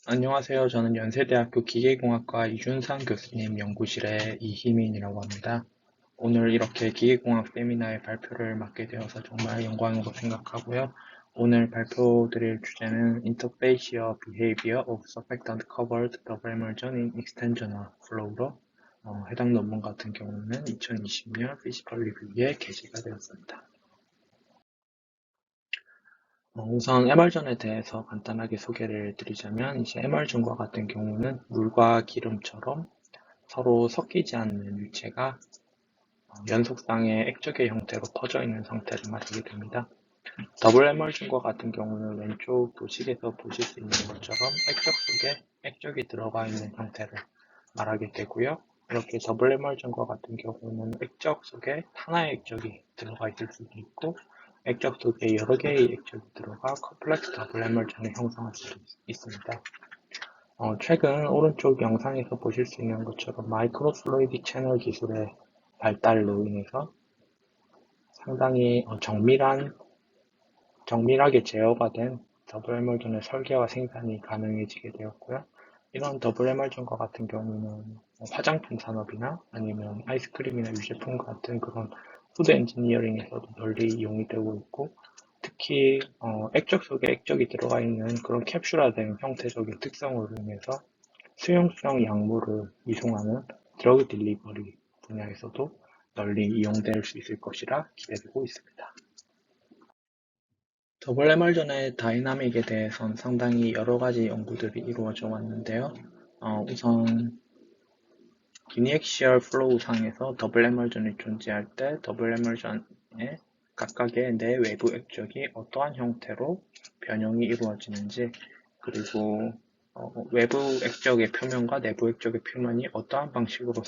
안녕하세요. 저는 연세대학교 기계공학과 이준상 교수님 연구실의 이희민이라고 합니다. 오늘 이렇게 기계공학 세미나의 발표를 맡게 되어서 정말 영광이라고 생각하고요. 오늘 발표드릴 주제는 Interfacial Behavior of Surfactant Covered Double Emergent in Extensional Flow로 해당 논문 같은 경우는 2020년 피지컬 리뷰에 게시가 되었습니다. 우선 에멀전에 대해서 간단하게 소개를 드리자면 이제 에멀전과 같은 경우는 물과 기름처럼 서로 섞이지 않는 유체가 연속상의 액적의 형태로 퍼져 있는 상태를 말하게 됩니다. 더블 에멀전과 같은 경우는 왼쪽 도식에서 보실 수 있는 것처럼 액적 속에 액적이 들어가 있는 형태를 말하게 되고요. 이렇게 더블 에멀전과 같은 경우는 액적 속에 하나의 액적이 들어가 있을 수도 있고 액적 속에 여러 개의 액적이 들어가 컴플렉스 더블 에멀전을 형성할 수 있습니다. 최근 오른쪽 영상에서 보실 수 있는 것처럼 마이크로플루이딕 채널 기술의 발달로 인해서 상당히 정밀하게 제어가 된 더블 에멀전의 설계와 생산이 가능해지게 되었고요. 이런 더블 에멀전과 같은 경우는 화장품 산업이나 아니면 아이스크림이나 유제품 같은 그런 푸드 엔지니어링에서도 널리 이용이 되고 있고, 특히 액적 속에 액적이 들어가 있는 그런 캡슐화된 형태적인 특성으로 인해서 수용성 약물을 이송하는 드러그 딜리버리 분야에서도 널리 이용될 수 있을 것이라 기대되고 있습니다. 더블 에멀전의 다이나믹에 대해선 상당히 여러 가지 연구들이 이루어져 왔는데요. 우선 비니액시얼 플로우 상에서 더블 에멀전이 존재할 때 더블 에멀전의 각각의 내외부 액적이 어떠한 형태로 변형이 이루어지는지, 그리고 외부 액적의 표면과 내부 액적의 표면이 어떠한 방식으로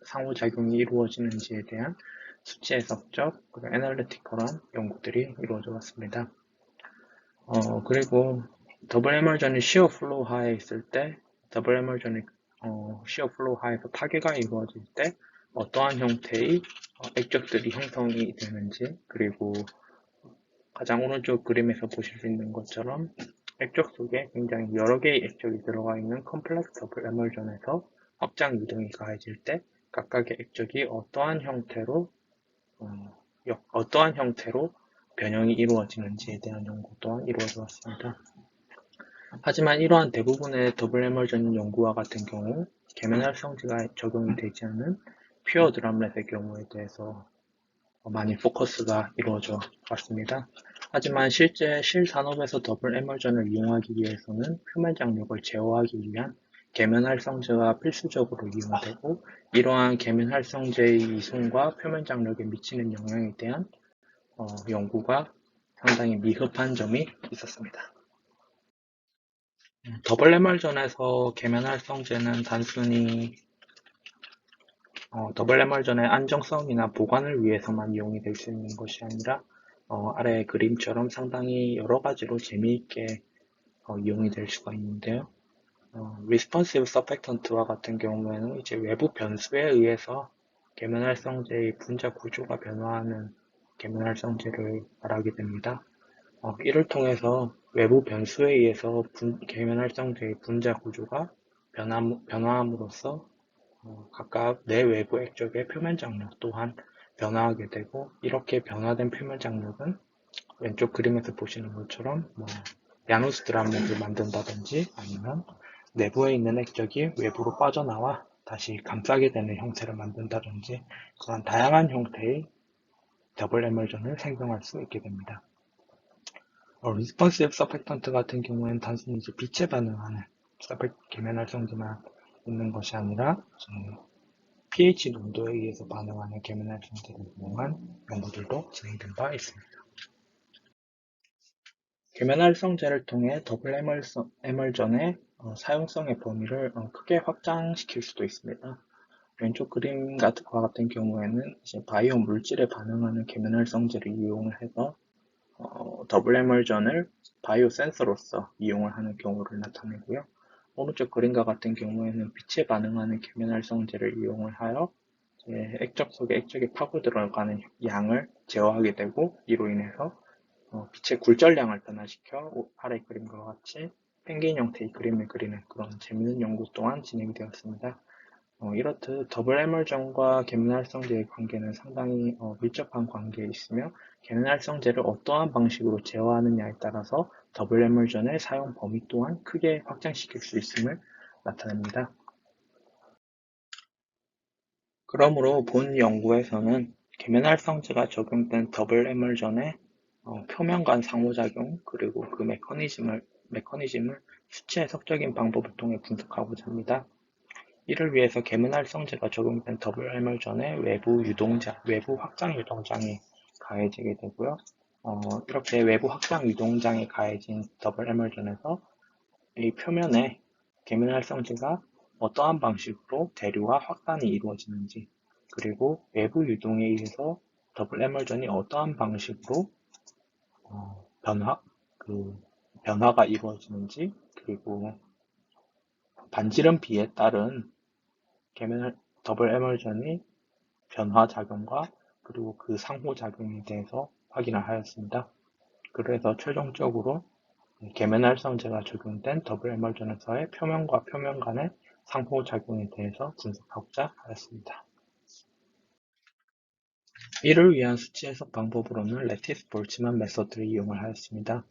상호작용이 이루어지는지에 대한 수치 해석적 그리고 애널리티컬한 연구들이 이루어져 왔습니다. 그리고 더블 에멀전이 시어 플로우 하에 있을 때, 더블 에멀전이 시어 플로우 하에서 파괴가 이루어질 때 어떠한 형태의 액적들이 형성이 되는지, 그리고 가장 오른쪽 그림에서 보실 수 있는 것처럼 액적 속에 굉장히 여러 개의 액적이 들어가 있는 컴플렉스 더블 에멀전에서 확장 유동이 가해질 때 각각의 액적이 어떠한 형태로 변형이 이루어지는지에 대한 연구 또한 이루어져 왔습니다. 하지만 이러한 대부분의 더블 에멀전 연구와 같은 경우 계면 활성제가 적용이 되지 않은 퓨어 드럼렛의 경우에 대해서 많이 포커스가 이루어져 왔습니다. 하지만 실제 실산업에서 더블 에멀전을 이용하기 위해서는 표면 장력을 제어하기 위한 계면 활성제가 필수적으로 이용되고, 이러한 계면 활성제의 이송과 표면 장력에 미치는 영향에 대한 연구가 상당히 미흡한 점이 있었습니다. 더블 에멀전에서 계면 활성제는 단순히 더블 에멀전의 안정성이나 보관을 위해서만 이용이 될 수 있는 것이 아니라 아래 그림처럼 상당히 여러 가지로 재미있게 이용이 될 수가 있는데요. Responsive Surfactant와 같은 경우에는 이제 외부 변수에 의해서 계면 활성제의 분자 구조가 변화하는 계면 활성제를 말하게 됩니다. 이를 통해서 외부 변수에 의해서 계면 활성제의 분자 구조가 변화함으로써 각각 내외부 액적의 표면 장력 또한 변화하게 되고, 이렇게 변화된 표면 장력은 왼쪽 그림에서 보시는 것처럼 야누스 드라못을 만든다든지 아니면 내부에 있는 액적이 외부로 빠져나와 다시 감싸게 되는 형태를 만든다든지 그런 다양한 형태의 더블 에멀전을 생성할 수 있게 됩니다. 리스폰시브 서펙턴트 같은 경우에는 단순히 이제 빛에 반응하는 계면 활성제만 있는 것이 아니라 pH 농도에 의해서 반응하는 계면 활성제를 이용한 연구들도 진행된 바 있습니다. 계면 활성제를 통해 더블 에멀전의 사용성의 범위를 크게 확장시킬 수도 있습니다. 왼쪽 그림과 같은 경우에는 이제 바이오 물질에 반응하는 계면 활성제를 이용을 해서 더블 에멀전을 바이오 센서로서 이용을 하는 경우를 나타내고요. 오른쪽 그림과 같은 경우에는 빛에 반응하는 계면 활성제를 이용을 하여 액적 속에 액적이 파고 들어가는 양을 제어하게 되고, 이로 인해서 빛의 굴절량을 변화시켜 아래 그림과 같이 펭귄 형태의 그림을 그리는 그런 재미있는 연구 또한 진행이 되었습니다. 이렇듯 더블 에멀전과 계면활성제의 관계는 상당히 밀접한 관계에 있으며 계면활성제를 어떠한 방식으로 제어하느냐에 따라서 더블 에멀전의 사용 범위 또한 크게 확장시킬 수 있음을 나타냅니다. 그러므로 본 연구에서는 계면활성제가 적용된 더블 에멀전의 표면 간 상호작용 그리고 그 메커니즘을 수치 해석적인 방법을 통해 분석하고자 합니다. 이를 위해서 계면활성제가 적용된 더블 에멀전의 외부 확장 유동장이 가해지게 되고요. 이렇게 외부 확장 유동장이 가해진 더블 에멀전에서 이 표면에 계면활성제가 어떠한 방식으로 대류와 확산이 이루어지는지, 그리고 외부 유동에 의해서 더블 에멀전이 어떠한 방식으로 변화, 변화가 이루어지는지, 그리고 반지름 비에 따른 더블 에멀전의 변화작용과 그리고 그 상호작용에 대해서 확인을 하였습니다. 그래서 최종적으로 계면활성제가 적용된 더블 에멀전에서의 표면과 표면 간의 상호작용에 대해서 분석하고자 하였습니다. 이를 위한 수치 해석 방법으로는 레티스 볼츠만 메서드를 이용을 하였습니다.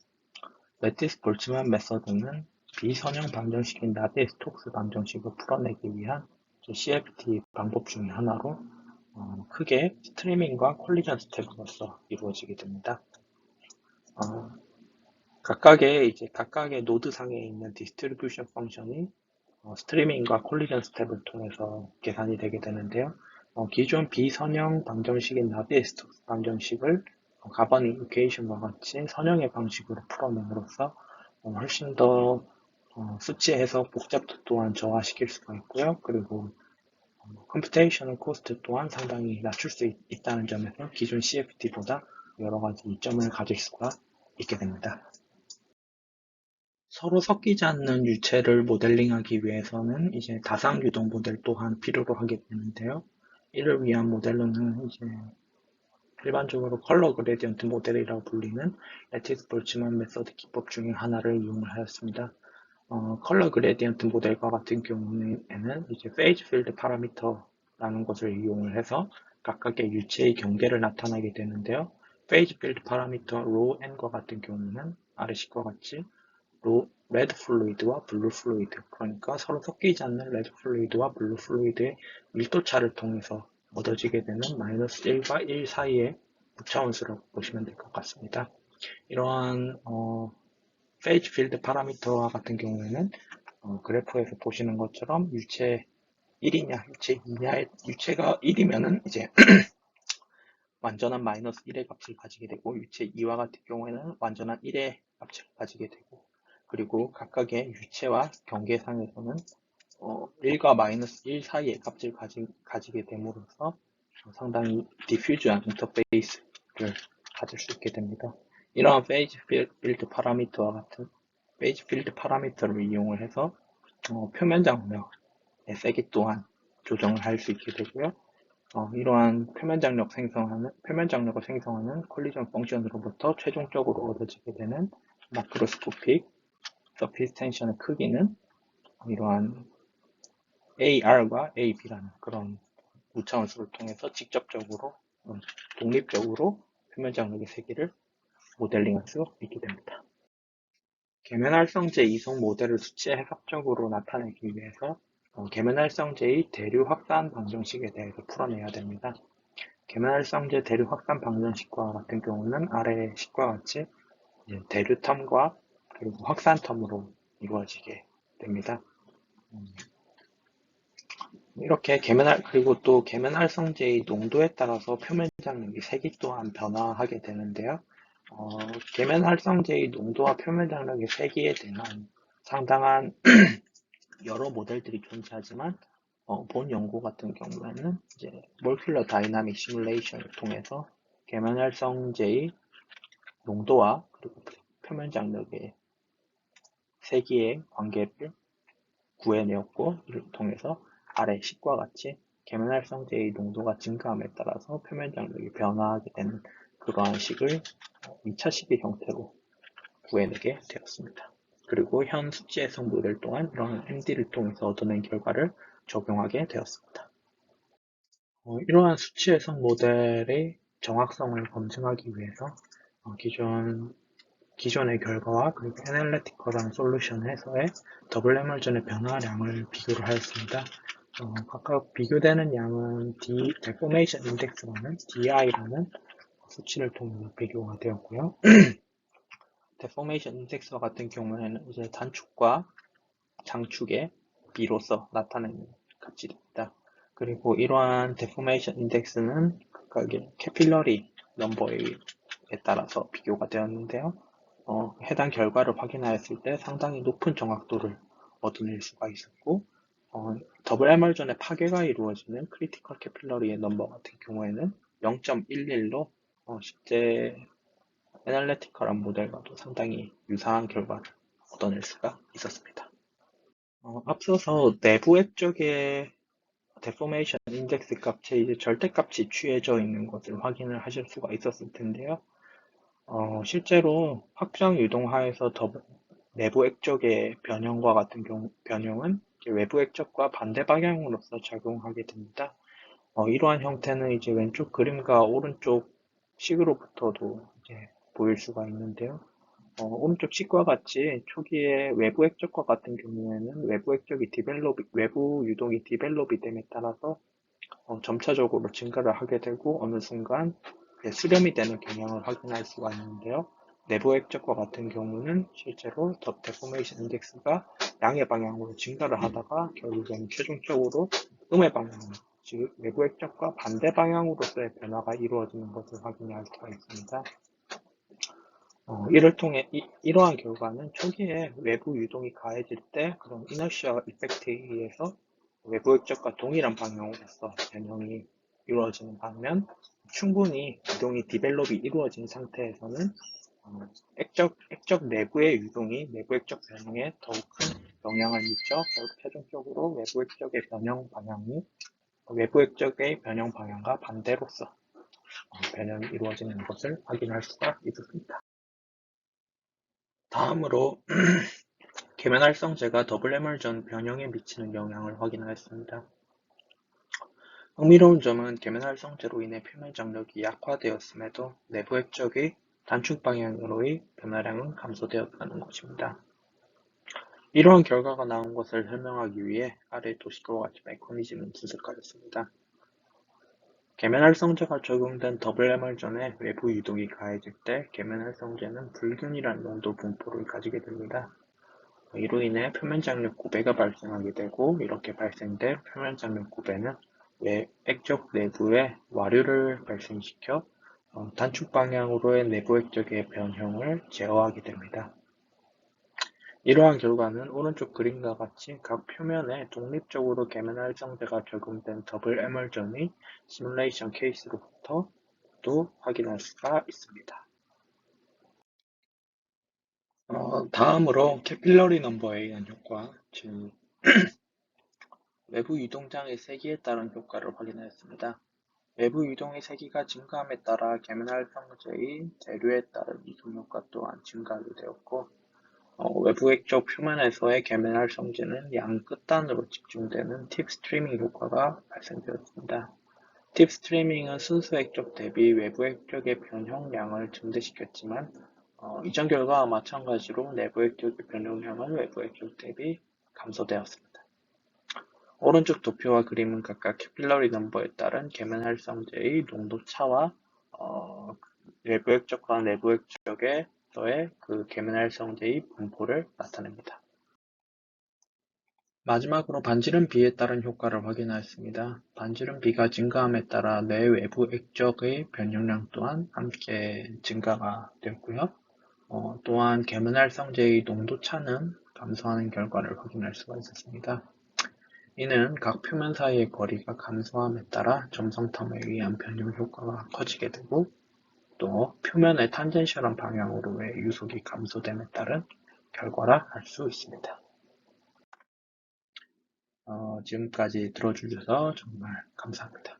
레티스 볼츠만 메서드는 비선형 방정식인 나비의 스톡스 방정식을 풀어내기 위한 CFT 방법 중의 하나로 크게 스트리밍과 콜리전 스텝으로서 이루어지게 됩니다. 각각의 노드상에 있는 디스트리뷰션 펑션이 스트리밍과 콜리전 스텝을 통해서 계산이 되게 되는데요. 기존 비선형 방정식인 나비의-스톡스 방정식을 가버닝 이퀘이션과 같이 선형의 방식으로 풀어냄으로써 훨씬 더 수치 해석 복잡도 또한 저하시킬 수가 있고요. 그리고 컴퓨테이셔널 코스트 또한 상당히 낮출 수 있다는 점에서 기존 CFT보다 여러 가지 이점을 가질 수가 있게 됩니다. 서로 섞이지 않는 유체를 모델링하기 위해서는 이제 다상 유동 모델 또한 필요로 하게 되는데요. 이를 위한 모델로는 이제 일반적으로 컬러 그레디언트 모델이라고 불리는 레티스 볼츠만 메서드 기법 중에 하나를 이용을 하였습니다. 컬러 그레디언트 모델과 같은 경우에는 이제 페이즈 필드 파라미터라는 것을 이용을 해서 각각의 유체의 경계를 나타나게 되는데요. 페이즈 필드 파라미터 로 n과 같은 경우는 아래식과 같이 레드 플루이드와 블루 플루이드, 그러니까 서로 섞이지 않는 레드 플루이드와 블루 플루이드의 밀도차를 통해서 얻어지게 되는 -1과 1 사이의 부차원수라고 보시면 될 것 같습니다. 이러한 페이지 필드 파라미터와 같은 경우에는 그래프에서 보시는 것처럼 유체 1이냐, 유체 2냐의 유체가 1이면은 이제 완전한 -1의 값을 가지게 되고, 유체 2와 같은 경우에는 완전한 1의 값을 가지게 되고, 그리고 각각의 유체와 경계상에서는 1과 -1 사이의 값을 가지게 됨으로써 상당히 디퓨즈한 인터페이스를 가질 수 있게 됩니다. 이러한 페이지 필드 파라미터와 같은 페이지 필드 파라미터를 이용을 해서 표면 장력의 세기 또한 조정을 할 수 있게 되고요. 이러한 표면 장력을 생성하는 콜리전 펑션으로부터 최종적으로 얻어지게 되는 마크로스코픽 서피스 텐션의 크기는 이러한 AR과 AB라는 그런 우차원수를 통해서 직접적으로 독립적으로 표면 장력의 세기를 모델링할 수 있게 됩니다. 계면활성제 이송 모델을 수치 해석적으로 나타내기 위해서 계면활성제의 대류 확산 방정식에 대해서 풀어내야 됩니다. 계면활성제 대류 확산 방정식과 같은 경우는 아래의 식과 같이 대류 텀과 그리고 확산 텀으로 이루어지게 됩니다. 이렇게 그리고 또 계면활성제의 농도에 따라서 표면 장력의 색이 또한 변화하게 되는데요. 계면활성제의 농도와 표면 장력의 세기에 대한 상당한 여러 모델들이 존재하지만 본 연구 같은 경우에는 이제 몰큘러 다이나믹 시뮬레이션을 통해서 계면활성제의 농도와 그리고 표면 장력의 세기의 관계를 구해내었고, 이를 통해서 아래 식과 같이 계면활성제의 농도가 증가함에 따라서 표면 장력이 변화하게 되는 그러한 식을 2차 식의 형태로 구해내게 되었습니다. 그리고 현 수치 해석 모델 또한 이러한 MD를 통해서 얻어낸 결과를 적용하게 되었습니다. 이러한 수치 해석 모델의 정확성을 검증하기 위해서 기존의 결과와 그리고 애널리티컬한 솔루션 해서의 더블 에멀전의 변화량을 비교를 하였습니다. 각각 비교되는 양은 Deformation Index라는 DI라는 수치를 통해 비교가 되었고요. Deformation Index와 같은 경우에는 이제 단축과 장축의 비로서 나타내는 값들입니다. 그리고 이러한 Deformation Index는 각각의 Capillary Number에 따라서 비교가 되었는데요. 해당 결과를 확인하였을 때 상당히 높은 정확도를 얻어낼 수가 있었고, 더블 에멀전의 파괴가 이루어지는 크리티컬 캐필러리의 넘버 같은 경우에는 0.11로 실제 애널리티컬한 모델과도 상당히 유사한 결과를 얻어낼 수가 있었습니다. 앞서서 내부 앱 쪽에 데포메이션 인덱스 값에 이제 절대값이 취해져 있는 것을 확인을 하실 수가 있었을 텐데요. 실제로 확장 유동하에서 내부 액적의 변형과 같은 변형은 외부 액적과 반대 방향으로서 작용하게 됩니다. 이러한 형태는 이제 왼쪽 그림과 오른쪽 식으로부터도 이제 보일 수가 있는데요. 오른쪽 식과 같이 초기에 외부 액적과 같은 경우에는 외부 유동이 디벨롭이 됨에 따라서 점차적으로 증가를 하게 되고 어느 순간 수렴이 되는 경향을 확인할 수가 있는데요. 내부 액적과 같은 경우는 실제로 더 데포메이션 인덱스가 양의 방향으로 증가를 하다가 결국에는 최종적으로 음의 방향으로, 즉 외부 액적과 반대 방향으로서의 변화가 이루어지는 것을 확인할 수가 있습니다. 이를 통해 이러한 결과는 초기에 외부 유동이 가해질 때 그런 이너시아 이펙트에 의해서 외부 액적과 동일한 방향으로서 변형이 이루어지는 반면 충분히 유동이 디벨롭이 이루어진 상태에서는 액적 내부의 유동이 내부 액적 변형에 더욱 큰 영향을 미쳐 최종적으로 외부 액적의 변형 방향과 반대로서 변형이 이루어지는 것을 확인할 수가 있었습니다. 다음으로 계면활성제가 더블 에멀전 변형에 미치는 영향을 확인하였습니다. 흥미로운 점은 계면활성제로 인해 표면 장력이 약화되었음에도 내부 액적의 단축 방향으로의 변화량은 감소되었다는 것입니다. 이러한 결과가 나온 것을 설명하기 위해 아래 도식과 같이 메커니즘을 분석하였습니다. 계면활성제가 적용된 더블 에멀전에 외부 유동이 가해질 때 계면활성제는 불균이라는 농도 분포를 가지게 됩니다. 이로 인해 표면 장력 구배가 발생하게 되고 이렇게 발생된 표면 장력 구배는 액적 내부에 와류를 발생시켜 단축 방향으로의 내부 액적의 변형을 제어하게 됩니다. 이러한 결과는 오른쪽 그림과 같이 각 표면에 독립적으로 계면활성제가 적용된 더블 에멀전의 시뮬레이션 케이스로부터도 확인할 수가 있습니다. 다음으로 캐필러리 넘버에 의한 효과, 즉 외부 유동장의 세기에 따른 효과를 확인하였습니다. 외부 유동의 세기가 증가함에 따라 계면활성제의 대류에 따른 이동 효과 또한 증가하게 되었고, 외부 액적 표면에서의 계면활성제는 양 끝단으로 집중되는 팁 스트리밍 효과가 발생되었습니다. 팁 스트리밍은 순수 액적 대비 외부 액적의 변형량을 증대시켰지만, 이전 결과와 마찬가지로 내부 액적의 변형량은 외부 액적 대비 감소되었습니다. 오른쪽 도표와 그림은 각각 캐필러리 넘버에 따른 계면활성제의 농도 차와 외부 액적과 내부 액적에서의 그 계면활성제의 분포를 나타냅니다. 마지막으로 반지름 비에 따른 효과를 확인하였습니다. 반지름 비가 증가함에 따라 내 외부 액적의 변형량 또한 함께 증가가 되었고요. 또한 계면활성제의 농도 차는 감소하는 결과를 확인할 수가 있었습니다. 이는 각 표면 사이의 거리가 감소함에 따라 점성텀에 의한 변형 효과가 커지게 되고 또 표면의 탄젠셜한 방향으로의 유속이 감소됨에 따른 결과라 할 수 있습니다. 지금까지 들어주셔서 정말 감사합니다.